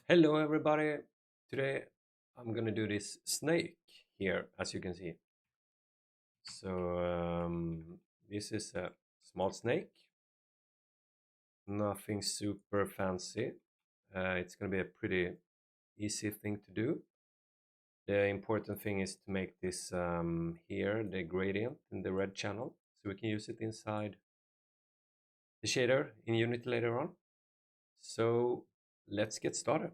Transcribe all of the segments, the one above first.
Hello everybody! Today I'm gonna do this snake here, as you can see. This is a small snake, nothing super fancy. It's gonna be a pretty easy thing to do. The important thing is to make this here, the gradient in the red channel, so we can use it inside the shader in Unity later on. So let's get started.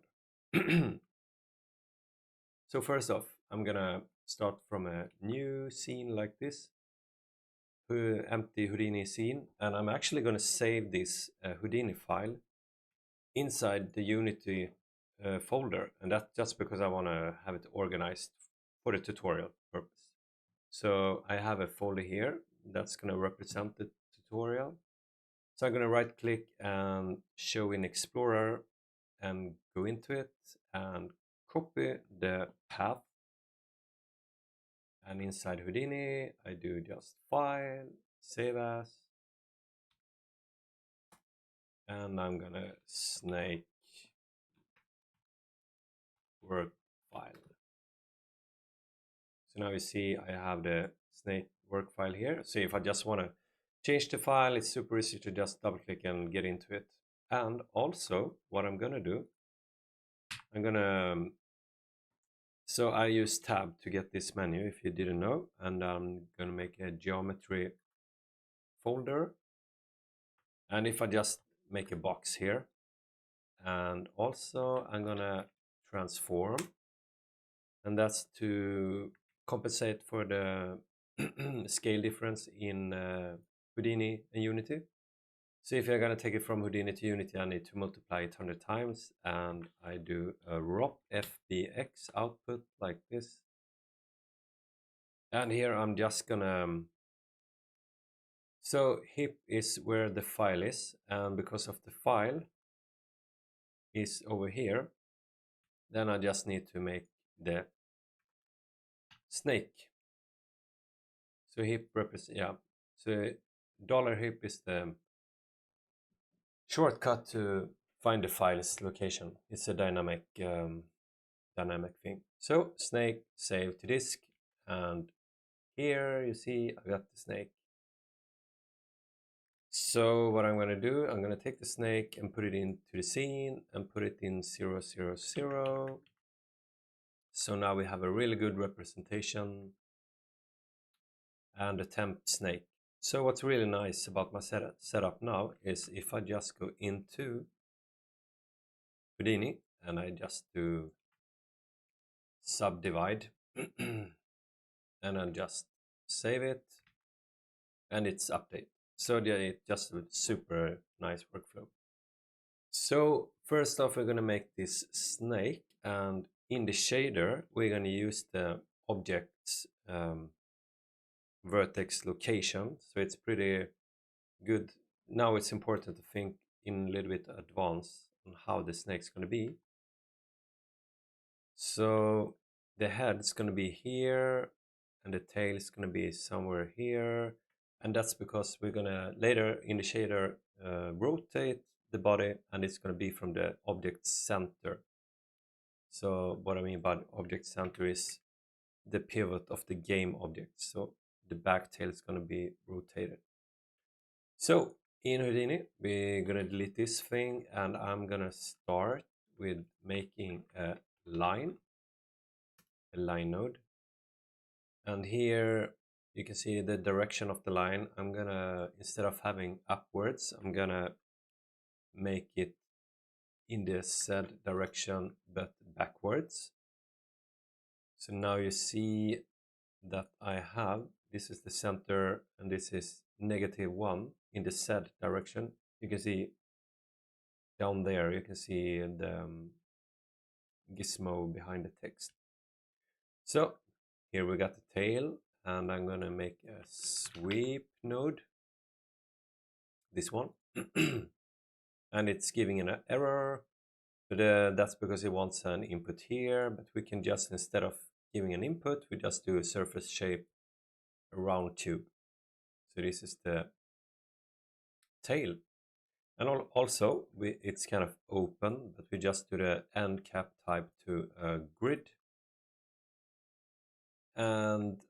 So first off, I'm gonna start from a new scene like this, empty Houdini scene, and I'm actually gonna save this Houdini file inside the Unity folder, and that's just because I wanna have it organized for the tutorial purpose. So I have a folder here that's gonna represent the tutorial. So I'm gonna right click and show in Explorer and go into it and copy the path. And inside Houdini, I do just File, Save As, and I'm gonna snake work file. So now you see I have the snake work file here. So if I just want to change the file, it's super easy to just double click and get into it. And also what I'm gonna do, so I use tab to get this menu if you didn't know, and I'm gonna make a geometry folder. And if I just make a box here, and also I'm gonna transform, and that's to compensate for the scale difference in Houdini and Unity. So if you're gonna take it from Houdini to Unity, I need to multiply it 100 times, and I do a ROP FBX output like this. And here I'm just gonna so hip is where the file is, and because of the file is over here, then I just need to make the snake. So hip represents, yeah. So $hip is the shortcut to find the file's location. It's a dynamic thing. So snake, save to disk, and here you see I got the snake. So what I'm going to do, I'm going to take the snake and put it into the scene and put it in 0, 0, 0. So now we have a really good representation and a temp snake. So what's really nice about my setup now is if I just go into Houdini and I just do subdivide and then just save it, and it's update. So it's just a super nice workflow. So first off, we're going to make this snake, and in the shader we're going to use the object's vertex location. So it's pretty good. Now it's important to think in a little bit advance on how the snake's going to be. So the head's going to be here, and the tail is going to be somewhere here, and that's because we're going to later in the shader rotate the body, and it's going to be from the object center. So what I mean by object center is the pivot of the game object. So the back tail is going to be rotated. So in Houdini, we're going to delete this thing, and I'm going to start with making a line node. And here you can see the direction of the line. I'm gonna, instead of having upwards, I'm gonna make it in the Z direction but backwards. So now you see that I have, this is the center and this is -1 in the Z direction. You can see down there, you can see the gizmo behind the text. So here we got the tail, and I'm gonna make a sweep node, this one, and it's giving an error, but that's because it wants an input here. But we can just, instead of giving an input, we just do a surface shape, a round tube. So this is the tail, And also, it's kind of open, but we just do the end cap type to a grid. And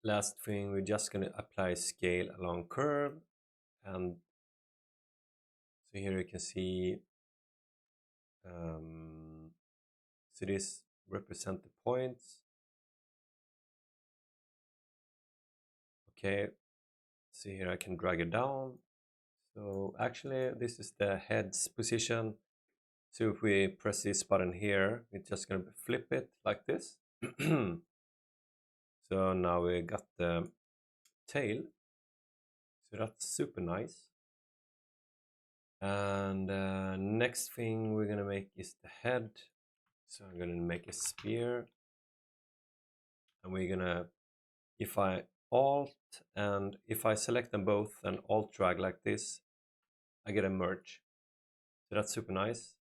last thing, we're just going to apply scale along curve. And so here you can see, so this represent the points. Okay, see here I can drag it down. So actually this is the head's position. So if we press this button here, it's just going to flip it like this. So now we got the tail. So that's super nice. And next thing we're going to make is the head. So I'm going to make a spear. And we're going to, if I alt and if I select them both and alt drag like this, I get a merge. So that's super nice.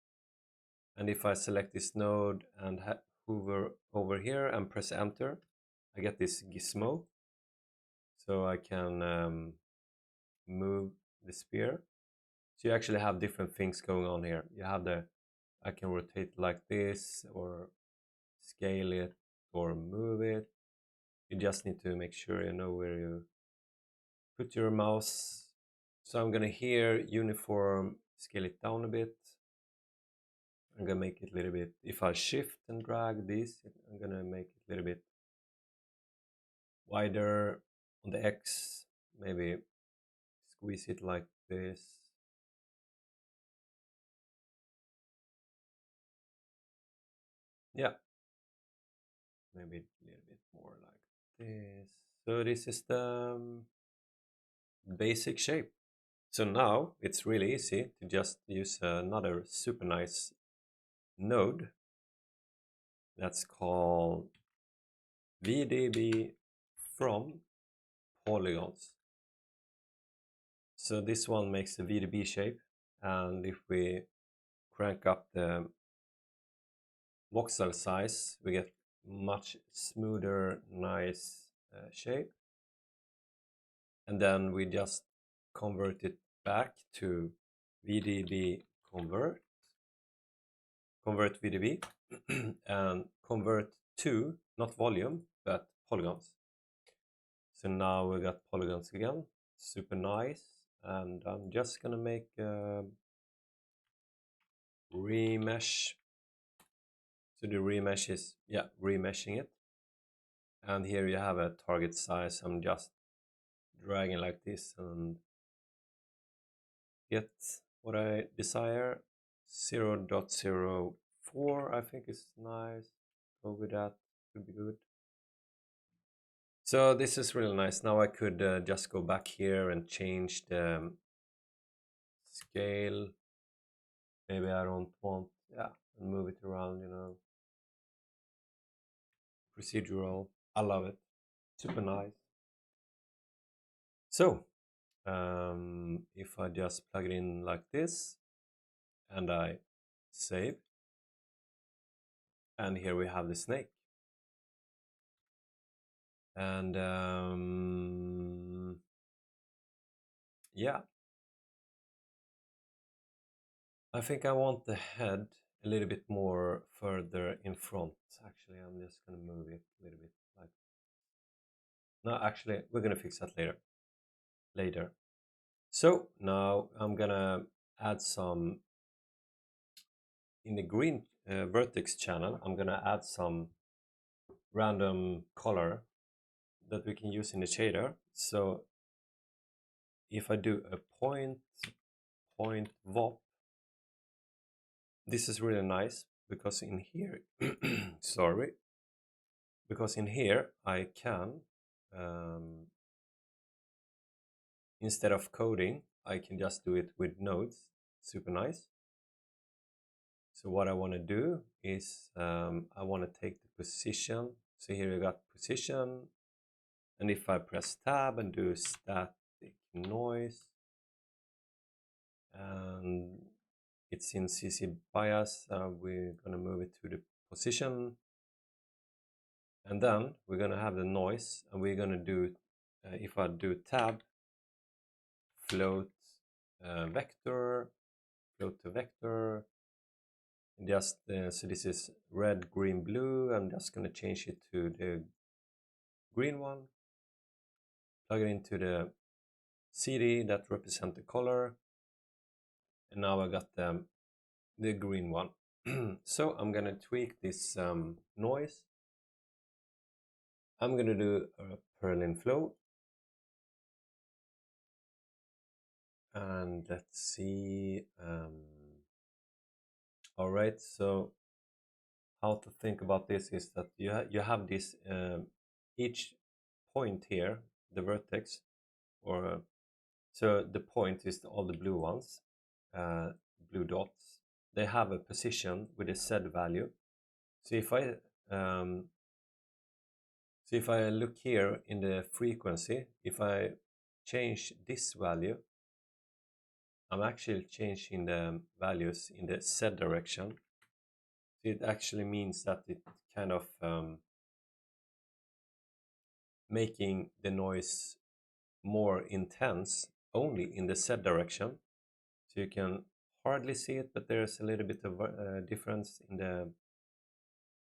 And if I select this node and hover over here and press enter, I get this gizmo. So I can move the spear. So you actually have different things going on here. You have I can rotate like this or scale it or move it. You just need to make sure you know where you put your mouse. So I'm gonna here uniform scale it down a bit. I'm gonna make it a little bit, if I shift and drag this, I'm gonna make it a little bit wider on the X, maybe squeeze it like this. Yeah, maybe a little bit more like this. So this is the basic shape. So now it's really easy to just use another super nice node that's called VDB from polygons. So this one makes a VDB shape, and if we crank up the voxel size, we get much smoother, nice shape. And then we just convert it back to VDB convert VDB and convert to not volume but polygons. So now we got polygons again, super nice. And I'm just gonna make a remesh. So the remesh is, yeah, remeshing it. And here you have a target size. I'm just dragging like this and get what I desire. 0.04 I think is nice. Go with that, could be good. So this is really nice. Now I could just go back here and change the scale. Maybe I don't want, yeah, and move it around, you know. Procedural, I love it, super nice. So if I just plug it in like this and I save, and here we have the snake. And yeah, I think I want the head a little bit more further in front. Actually, I'm just gonna move it a little bit like, no, actually we're gonna fix that later. So now I'm gonna add some in the green vertex channel. I'm gonna add some random color that we can use in the shader. So if I do a point VOP, this is really nice because in here, sorry, because in here I can, instead of coding, I can just do it with nodes. Super nice. So what I want to do is I want to take the position. So here you got position, and if I press tab and do static noise, and it's in CC bias, we're gonna move it to the position, and then we're gonna have the noise, and we're gonna do, if I do tab, float vector, vector. Just so this is red, green, blue. I'm just going to change it to the green one. Plug it into the CD that represent the color, and now I got the green one. So I'm gonna tweak this noise. I'm gonna do a Perlin flow, and let's see. All right, so how to think about this is that you have this each point here, the vertex, or so the point is all the blue ones, blue dots. They have a position with a Z value. So if I look here in the frequency, if I change this value, I'm actually changing the values in the Z direction. So it actually means that it kind of making the noise more intense only in the Z direction. So you can hardly see it, but there's a little bit of difference in the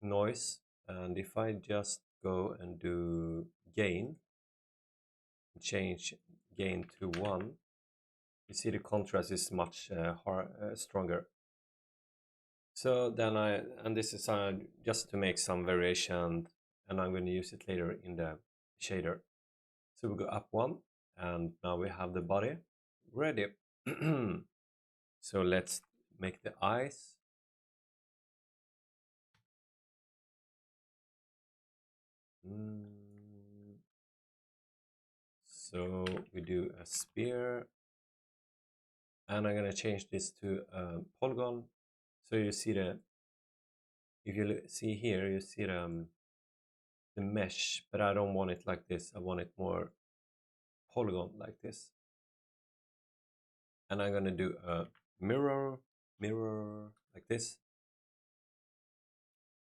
noise. And if I just go and do gain, change gain to 1, you see the contrast is much stronger. So then and this is just to make some variation, and I'm going to use it later in the shader. So we go up 1, and now we have the body ready. So let's make the eyes. So we do a spear, and I'm going to change this to a polygon. So you see if you see here, you see the mesh, but I don't want it like this. I want it more polygon like this. And I'm going to do a mirror like this.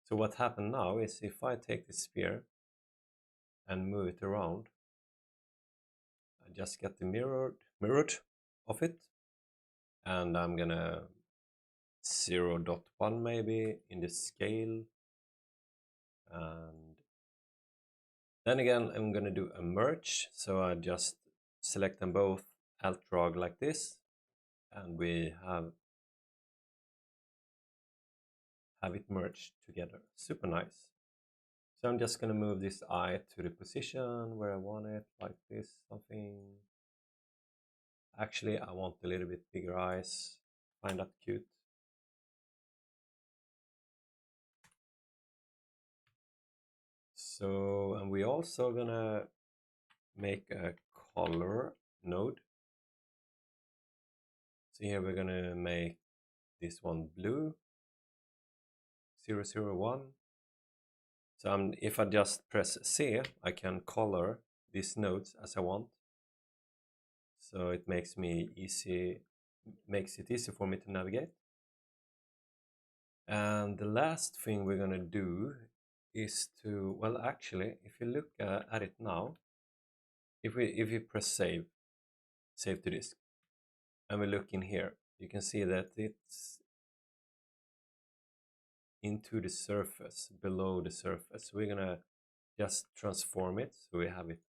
So what happened now is if I take the sphere and move it around, I just get the mirrored of it, and I'm gonna 0.1 maybe in the scale, and then again I'm gonna do a merge. So I just select them both, alt drag like this, and we have it merged together. Super nice. So I'm just gonna move this eye to the position where I want it, like this, something. Actually, I want a little bit bigger eyes. Find that cute. So, and we also gonna make a color node. So here we're gonna make this one blue, 001. So if I just press C, I can color these nodes as I want. So it makes it easy for me to navigate. And the last thing we're gonna do is to, well, actually, if you look at it now, if we press save to disk, and we look in here, you can see that it's into the surface, below the surface. We're gonna just transform it so we have it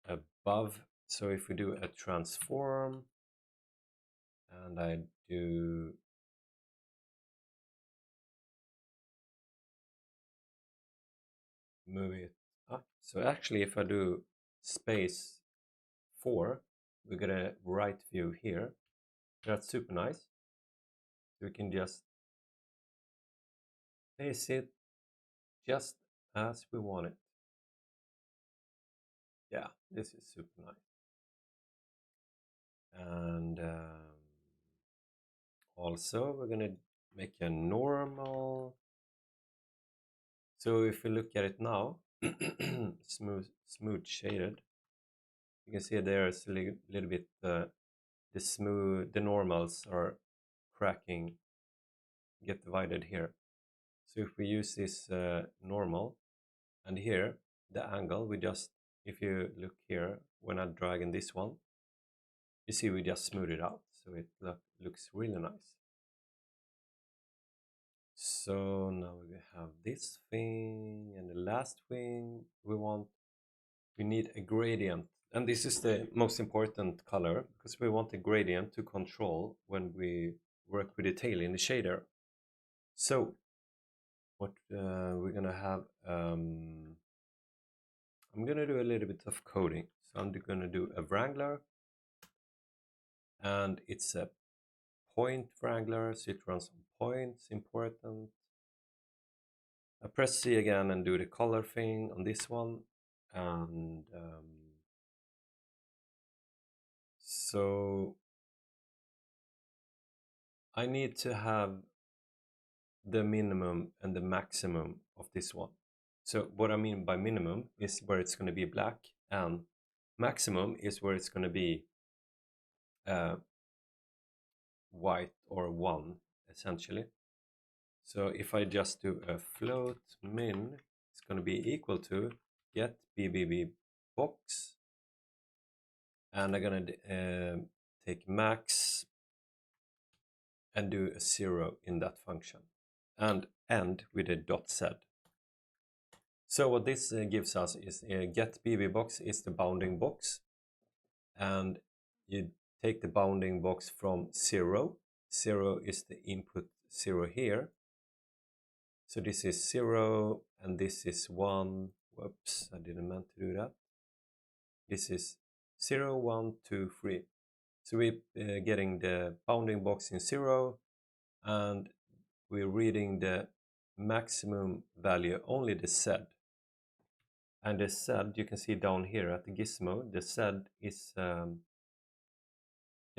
above. So if we do a transform, and I do move it up. So actually if I do space 4, we get a right view here. That's super nice. So we can just place it just as we want it. Yeah, this is super nice. And also we're gonna make a normal. So if we look at it now, smooth shaded, you can see there's a little bit the normals are cracking, get divided here. So if we use this normal, and here the angle, if you look here, when I drag in this one, you see we just smooth it out. so it looks really nice. So now we have this thing, and the last thing we need a gradient, and this is the most important color because we want a gradient to control when we work with the tail in the shader. So what we're gonna have, I'm gonna do a little bit of coding. So I'm gonna do a wrangler, and it's a point wrangler, so it runs on points, important. I press C again and do the color thing on this one, and so I need to have the minimum and the maximum of this one. So what I mean by minimum is where it's going to be black, and maximum is where it's going to be white or 1 essentially. So if I just do a float min, it's going to be equal to get BBB box, and I'm going to take max and do a 0 in that function and end with a dot set. So what this gives us is get BB box is the bounding box, and you take the bounding box from 0. 0 is the input 0 here. So this is 0 and this is 1. Whoops, I didn't meant to do that. This is 0, 1, 2, 3. So we're getting the bounding box in 0, and we're reading the maximum value, only the Z. And the Z, you can see down here at the gizmo, the Z is the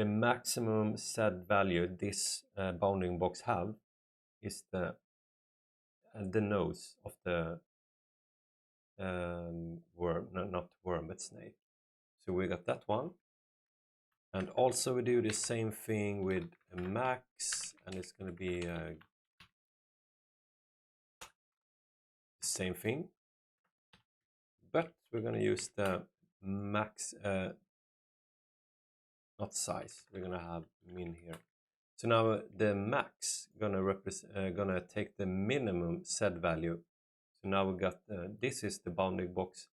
maximum Z value this bounding box have is the nose of the worm, no, not worm, but snake. So we got that one. And also we do the same thing with a max, and it's going to be the same thing. But we're going to use the max, not size, we're going to have min here. So now the max gonna take the minimum Z value. So now we got this is the bounding box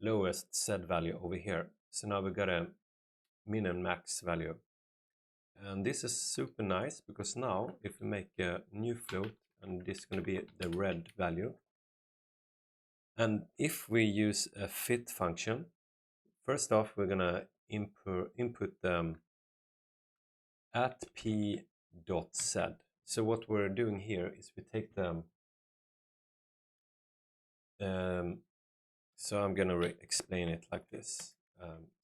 lowest Z value over here. So now we got a min and max value, and this is super nice because now if we make a new float, and this is going to be the red value, and if we use a fit function, first off we're gonna input at p.z. So what we're doing here is we take the so I'm gonna explain it like this.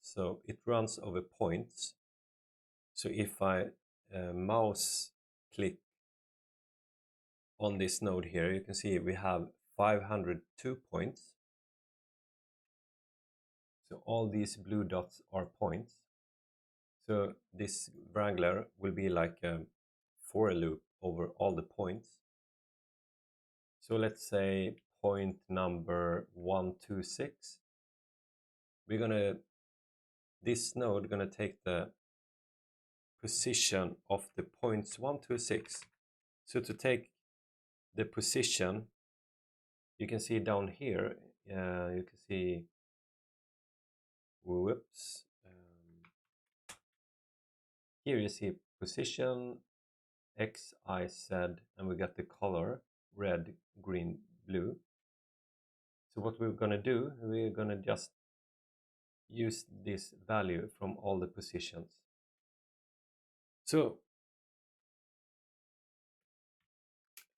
So it runs over points. So if I mouse click on this node here, you can see we have 502 points. So all these blue dots are points. So this wrangler will be like a for loop over all the points. So let's say point number 126. This node gonna take the position of the points 126. So to take the position, you can see down here, you can see, whoops, here you see position X, Y, Z, and we got the color red, green, blue. So what we're gonna do, we're gonna just use this value from all the positions. So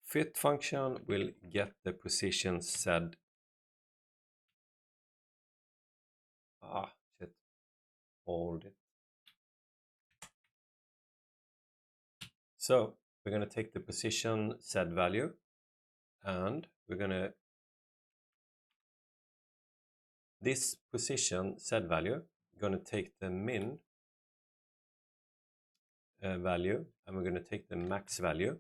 fit function will get the position Z. Shit, hold it. So we're going to take the position Z value, and we're going to this position Z value going to take the min value, and we're going to take the max value,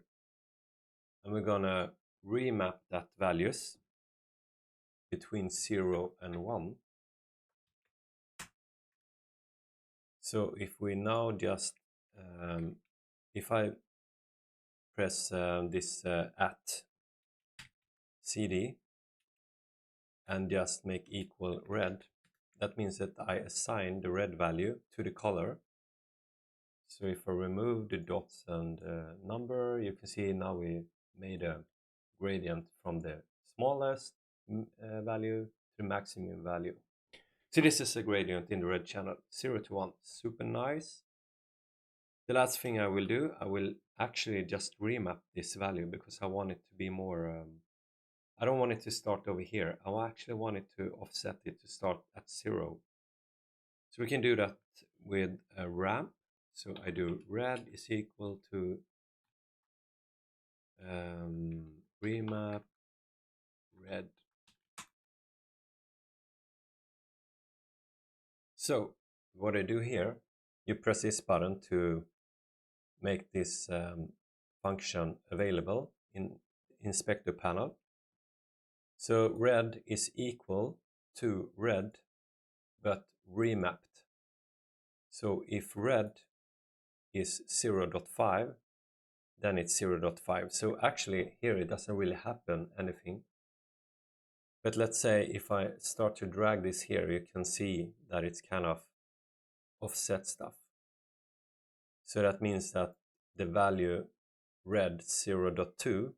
and we're going to remap that values between 0 and 1. So if we now just, if I press this at CD and just make equal red, that means that I assign the red value to the color. So if I remove the dots and number, you can see now we made a gradient from the smallest value to the maximum value. So this is a gradient in the red channel, 0 to 1, super nice. The last thing I will do, I will actually just remap this value because I want it to be more, I don't want it to start over here. I actually want it to offset it to start at 0. So we can do that with a ramp. So I do red is equal to remap red. So what I do here, you press this button to make this function available in inspector panel. So red is equal to red but remapped. So if red is 0.5, then it's 0.5. So actually here it doesn't really happen anything. But let's say if I start to drag this here, you can see that it's kind of offset stuff. So that means that the value red 0.2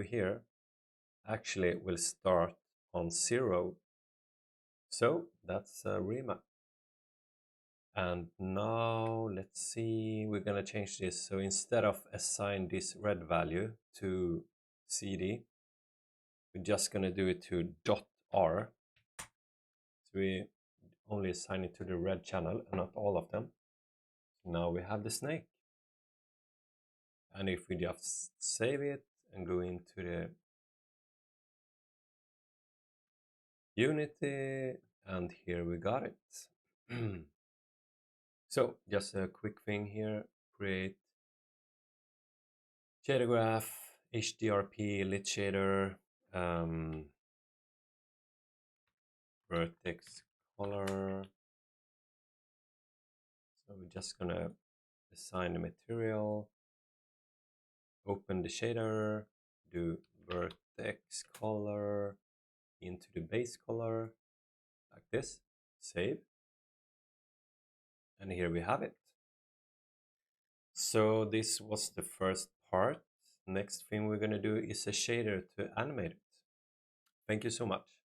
here actually will start on 0. So that's a remap. And now let's see, we're gonna change this. So instead of assign this red value to CD, we're just gonna do it to .r. So we only assign it to the red channel and not all of them. So now we have the snake. And if we just save it and go into the Unity, and here we got it. So just a quick thing here, create shader graph, HDRP, lit shader, vertex color. So we're just gonna assign the material, open the shader, do vertex color into the base color like this, save, and here we have it. So this was the first part. Next thing we're gonna do is a shader to animate it. Thank you so much.